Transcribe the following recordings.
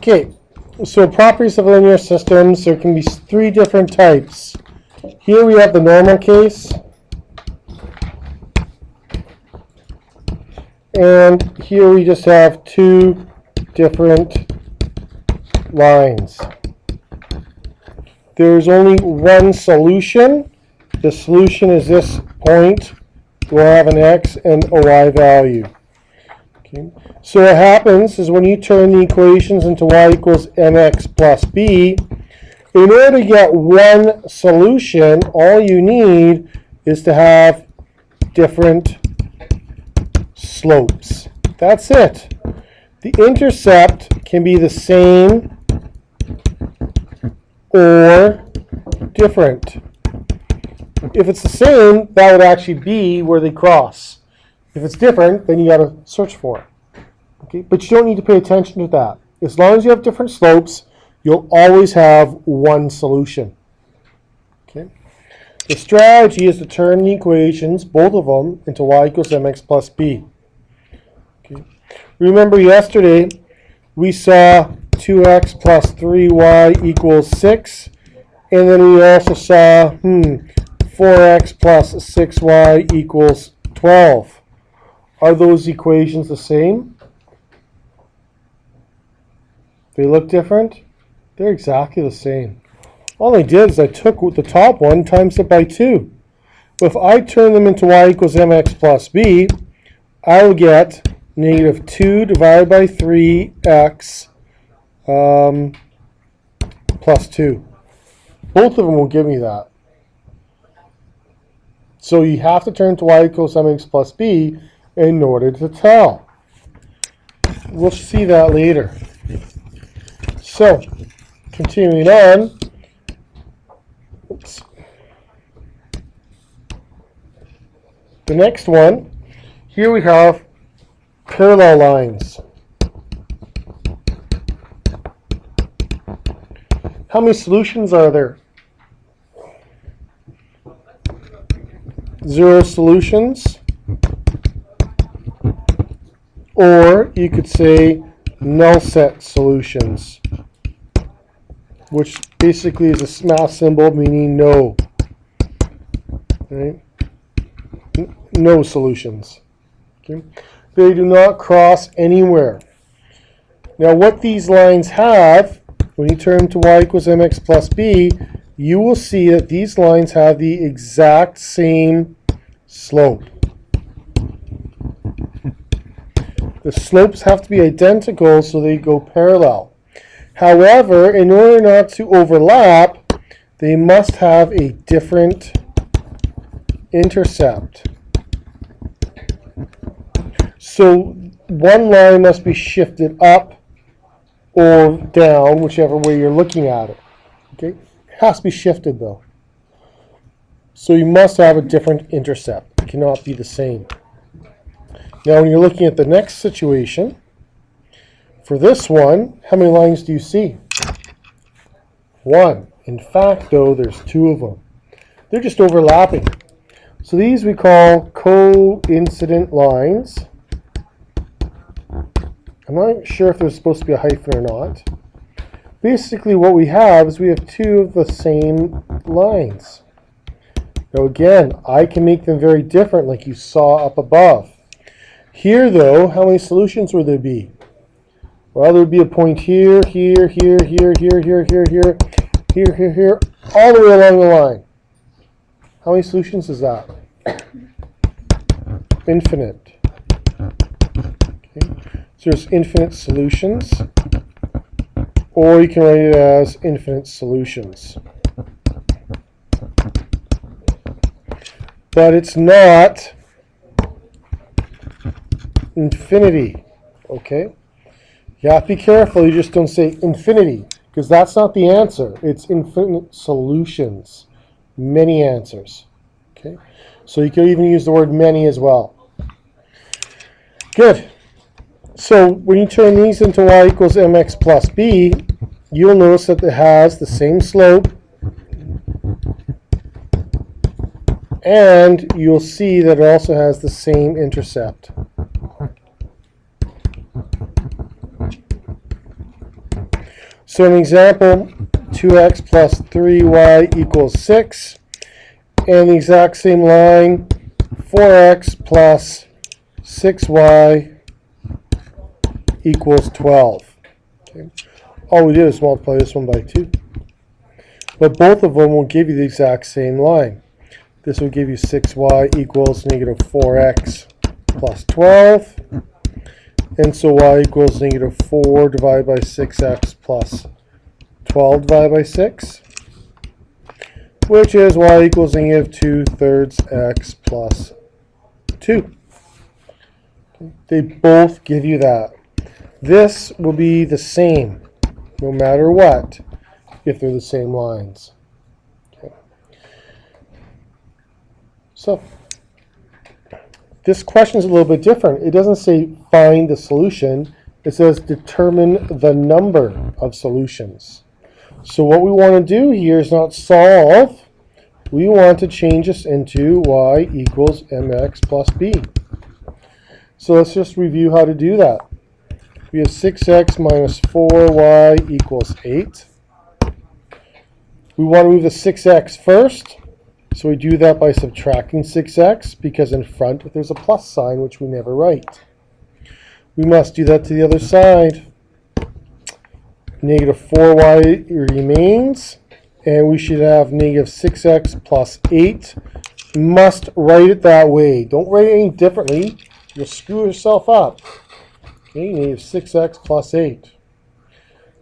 Okay, so properties of linear systems, there can be three different types. Here we have the normal case, and here we just have two different lines. There's only one solution. The solution is this point. We'll have an x and a y value. Okay. So what happens is when you turn the equations into y equals mx plus b, in order to get one solution, all you need is to have different slopes. That's it. The intercept can be the same or different. If it's the same, that would actually be where they cross. If it's different, then you got to search for it. Okay? But you don't need to pay attention to that. As long as you have different slopes, you'll always have one solution. Okay? The strategy is to turn the equations, both of them, into y equals mx plus b. Okay? Remember yesterday, we saw 2x plus 3y equals 6. And then we also saw 4x plus 6y equals 12. Are those equations the same? They look different? They're exactly the same. All I did is I took the top one times it by 2. If I turn them into y equals mx plus b, I will get negative 2 divided by 3x plus 2. Both of them will give me that. So you have to turn to y equals mx plus b in order to tell. We'll see that later. So, continuing on. Oops. The next one, here we have parallel lines. How many solutions are there? 0 solutions. Or you could say null set solutions, which basically is a math symbol meaning no. Right? No solutions. Okay? They do not cross anywhere. Now what these lines have, when you turn to y equals mx plus b, you will see that these lines have the exact same slope. The slopes have to be identical so they go parallel. However, in order not to overlap, they must have a different intercept. So one line must be shifted up or down, whichever way you're looking at it. Okay? It has to be shifted though. So you must have a different intercept. It cannot be the same. Now when you're looking at the next situation, for this one, how many lines do you see? 1. In fact though, there's 2 of them. They're just overlapping. So these we call coincident lines. I'm not sure if there's supposed to be a hyphen or not. Basically what we have is we have 2 of the same lines. Now again, I can make them very different like you saw up above. Here though, how many solutions would there be? Well, there would be a point here, here, here, here, here, here, here, here, here, here, here, all the way along the line. How many solutions is that? Infinite. Okay. So there's infinite solutions, or you can write it as infinite solutions. But it's not infinity, okay? You have to be careful, you just don't say infinity, because that's not the answer. It's infinite solutions, many answers, okay? So you can even use the word many as well. Good. So when you turn these into y equals mx plus b, you'll notice that it has the same slope, and you'll see that it also has the same intercept. So an example, 2x plus 3y equals 6. And the exact same line, 4x plus 6y equals 12. Okay. All we did is multiply this one by 2. But both of them will give you the exact same line. This will give you 6y equals negative 4x plus 12. And so y equals negative 4 divided by 6x plus 12 divided by 6. Which is y equals negative 2/3 x plus 2. They both give you that. This will be the same no matter what if they're the same lines. Okay. So this question is a little bit different. It doesn't say find the solution. It says determine the number of solutions. So what we want to do here is not solve. We want to change this into y equals mx plus b. So let's just review how to do that. We have 6x minus 4y equals 8. We want to move the 6x first. So we do that by subtracting 6x because in front there's a plus sign which we never write. We must do that to the other side. Negative 4y remains, and we should have negative 6x plus 8. You must write it that way. Don't write it any differently. You'll screw yourself up. Okay, negative 6x plus 8.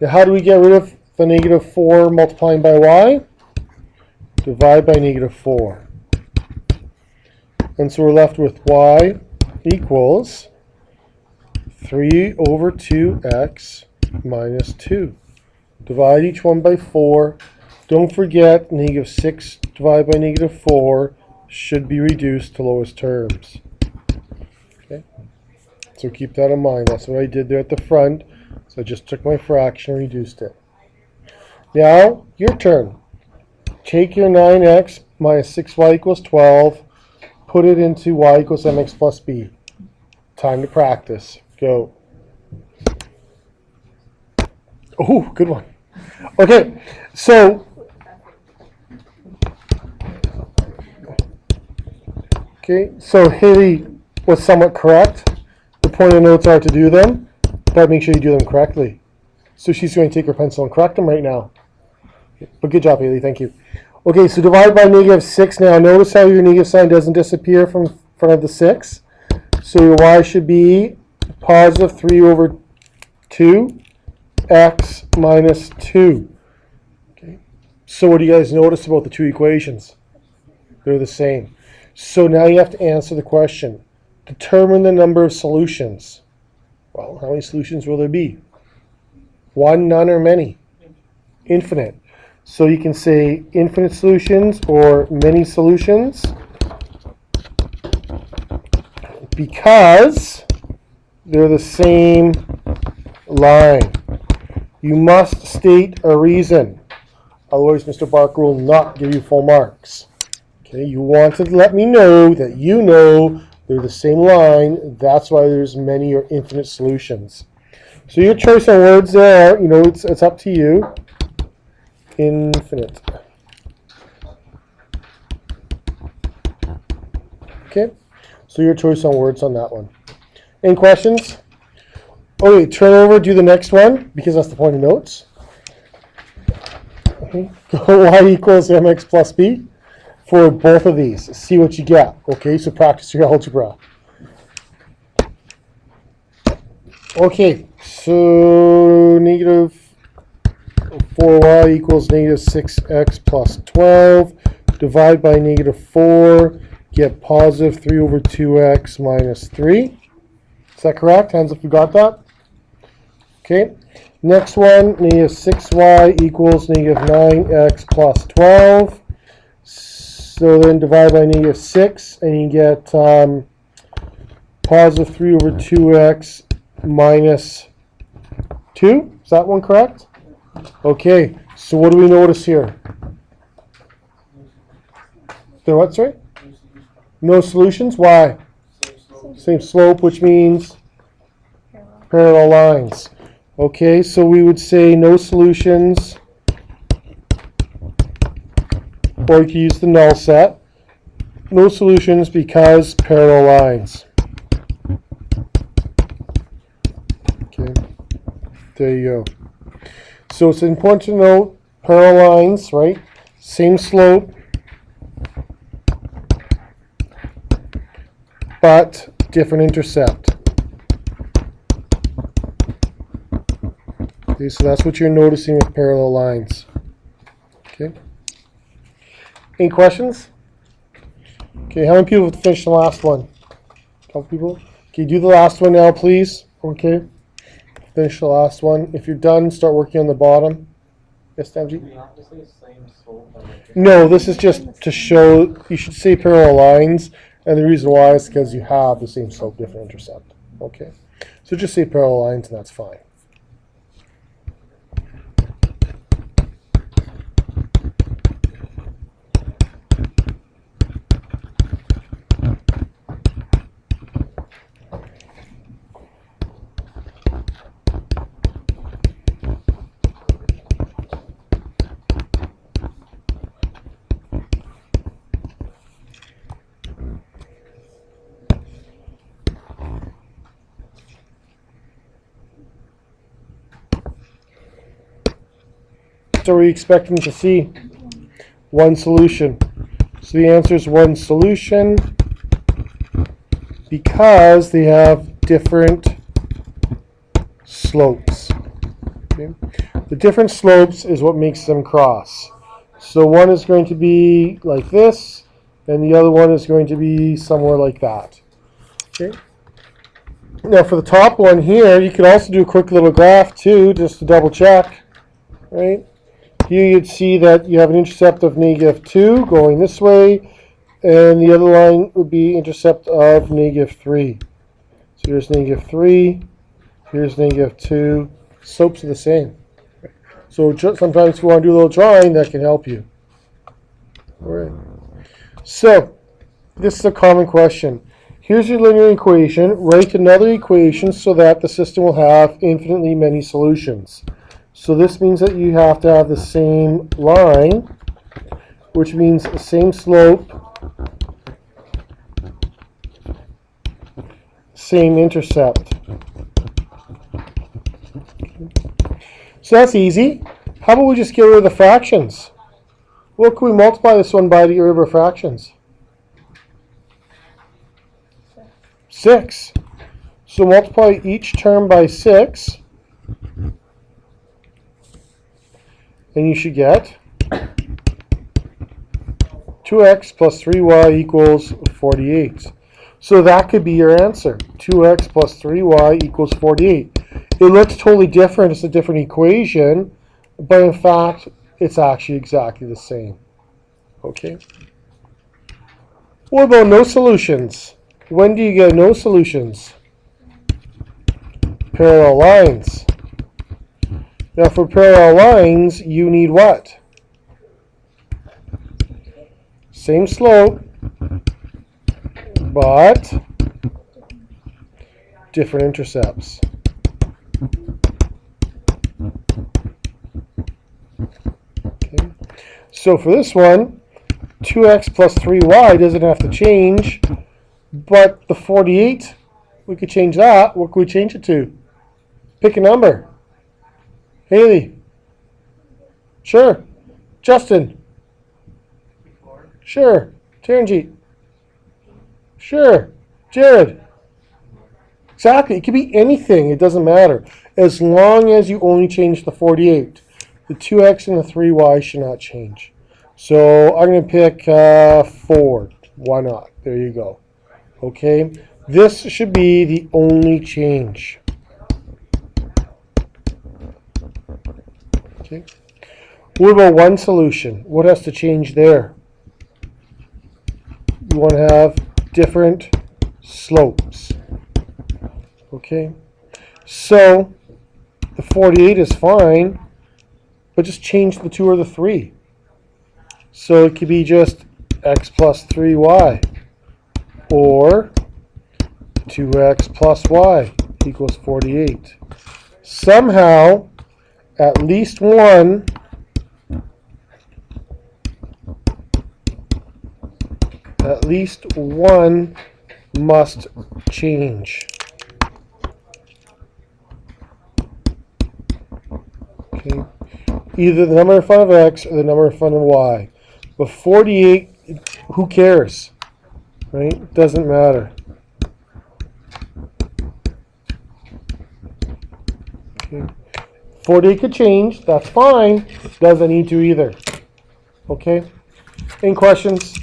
Now how do we get rid of the negative 4 multiplying by y? Divide by negative 4. And so we're left with y equals 3 over 2x minus 2. Divide each one by 4. Don't forget, negative 6 divided by negative 4 should be reduced to lowest terms. Okay, so keep that in mind. That's what I did there at the front. So I just took my fraction and reduced it. Now, your turn. Take your 9x minus 6y equals 12. Put it into y equals mx plus b. Time to practice. Go. Oh, good one. Okay, so Haley was somewhat correct. The point of notes are to do them, but make sure you do them correctly. So she's going to take her pencil and correct them right now. But good job, Haley. Thank you. Okay, so divide by negative 6 now. Notice how your negative sign doesn't disappear from front of the 6. So your y should be positive 3 over 2 x minus 2. Okay. So what do you guys notice about the two equations? They're the same. So now you have to answer the question. Determine the number of solutions. Well, how many solutions will there be? One, none, or many? Infinite. So you can say infinite solutions or many solutions because they're the same line. You must state a reason. Otherwise, Mr. Barker will not give you full marks. Okay, you want to let me know that you know they're the same line. That's why there's many or infinite solutions. So your choice on words there, it's up to you. Infinite. Okay, so your choice on words on that one. Any questions? Okay, turn over, do the next one, because that's the point of notes. Okay. Y equals mx plus b for both of these. See what you get. Okay, so practice your algebra. Okay, so negative 4y equals negative 6x plus 12. Divide by negative 4. Get positive 3 over 2x minus 3. Is that correct? Hands up, you got that? Okay. Next one, negative 6y equals negative 9x plus 12. So then divide by negative 6, and you get positive 3 over 2x minus 2. Is that one correct? Okay, so what do we notice here? There what's right? No solutions? Why? Same slope, which means parallel lines. Okay, so we would say no solutions, or you could use the null set. No solutions because parallel lines. Okay, there you go. So it's important to note parallel lines, right? Same slope, but different intercept. Okay, so that's what you're noticing with parallel lines. Okay. Any questions? Okay, how many people have finished the last one? A couple people? Okay, do the last one now, please. Okay. Finish the last one. If you're done, start working on the bottom. Yes, Damji? Do we have to say same slope? No, this is just to show you should say parallel lines, and the reason why is because you have the same slope, different intercept. Okay. So just say parallel lines, and that's fine. So are we expecting to see one solution? So the answer is one solution because they have different slopes. Okay? The different slopes is what makes them cross. So one is going to be like this, and the other one is going to be somewhere like that. Okay? Now for the top one here, you could also do a quick little graph too, just to double check. Right? Here you'd see that you have an intercept of -2 going this way, and the other line would be intercept of -3. So here's -3, here's -2. Slopes are the same. So sometimes if you want to do a little drawing, that can help you. All right. So this is a common question. Here's your linear equation. Write another equation so that the system will have infinitely many solutions. So this means that you have to have the same line, which means the same slope, same intercept. So that's easy. How about we just get rid of the fractions? What can we multiply this one by to get rid of our fractions? 6. So multiply each term by 6. And you should get 2x plus 3y equals 48. So that could be your answer. 2x plus 3y equals 48. It looks totally different. It's a different equation. But in fact, it's actually exactly the same. Okay. What about no solutions? When do you get no solutions? Parallel lines. Now for parallel lines, you need what? Same slope, but different intercepts. Okay. So for this one, 2x plus 3y doesn't have to change, but the 48, we could change that. What could we change it to? Pick a number. Haley. Sure. Justin. Sure. Taranjeet. Sure. Jared. Exactly. It could be anything. It doesn't matter. As long as you only change the 48. The 2x and the 3y should not change. So I'm going to pick 4. Why not? There you go. Okay. This should be the only change. Okay. What about one solution? What has to change there? You want to have different slopes. Okay. So the 48 is fine, but just change the 2 or the 3. So it could be just x plus 3y, or 2x plus y equals 48. somehow at least one must change. Okay. Either the number in front of x or the number in front of y. But 48, who cares? Right? It doesn't matter. Okay. 48 could change, that's fine. Doesn't need to either. Okay? Any questions?